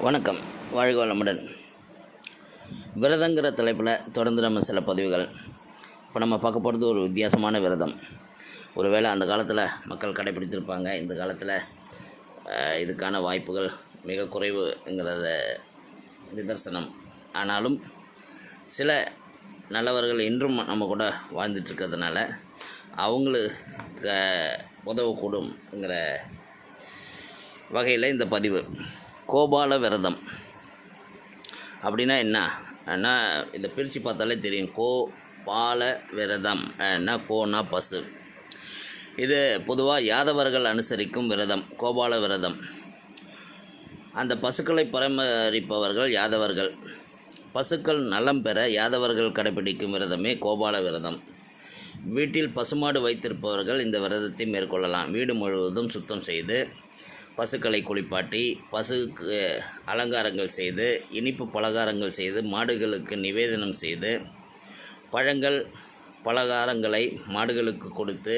வணக்கம். வாழ்க வளமுடன். விரதங்கிற தலைப்பில் தொடர்ந்து நம்ம சில பதிவுகள். இப்போ நம்ம பார்க்க போகிறது ஒரு வித்தியாசமான விரதம். ஒருவேளை அந்த காலத்தில் மக்கள் கடைப்பிடித்திருப்பாங்க. இந்த காலத்தில் இதுக்கான வாய்ப்புகள் மிக குறைவுங்கிறத நிதர்சனம். ஆனாலும் சில நல்லவர்கள் இன்றும் நம்ம கூட வாழ்ந்துட்டுருக்கிறதுனால அவங்களுக்கு உதவக்கூடும்ங்கிற வகையில் இந்த பதிவு. கோபால விரதம் அப்படின்னா என்ன? இதை பிரித்து பார்த்தாலே தெரியும். கோபால விரதம் கோனா பசு. இது பொதுவாக யாதவர்கள் அனுசரிக்கும் விரதம் கோபால விரதம். அந்த பசுக்களை பராமரிப்பவர்கள் யாதவர்கள். பசுக்கள் நலம் பெற யாதவர்கள் கடைபிடிக்கும் விரதமே கோபால விரதம். வீட்டில் பசுமாடு வைத்திருப்பவர்கள் இந்த விரதத்தை மேற்கொள்ளலாம். வீடு முழுவதும் சுத்தம் செய்து பசுக்களை குளிப்பாட்டி பசுக்கு அலங்காரங்கள் செய்து இனிப்பு பலகாரங்கள் செய்து மாடுகளுக்கு நிவேதனம் செய்து பழங்கள் பலகாரங்களை மாடுகளுக்கு கொடுத்து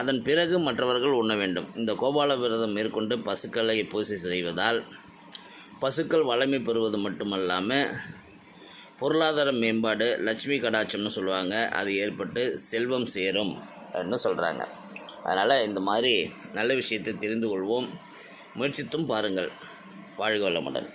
அதன் பிறகு மற்றவர்கள் உண்ண வேண்டும். இந்த கோபால விரதம் மேற்கொண்டு பசுக்களை பூஜை செய்வதால் பசுக்கள் வளமை பெறுவது மட்டுமல்லாமல் பொருளாதார மேம்பாடு, லட்சுமி கடாட்சம்னு சொல்லுவாங்க, அது ஏற்பட்டு செல்வம் சேரும் அப்படின்னு சொல்கிறாங்க. அதனால் இந்த மாதிரி நல்ல விஷயத்தை தெரிந்து கொள்வோம். முயற்சித்தும் பாருங்கள். வாழ்க வளமுடன்.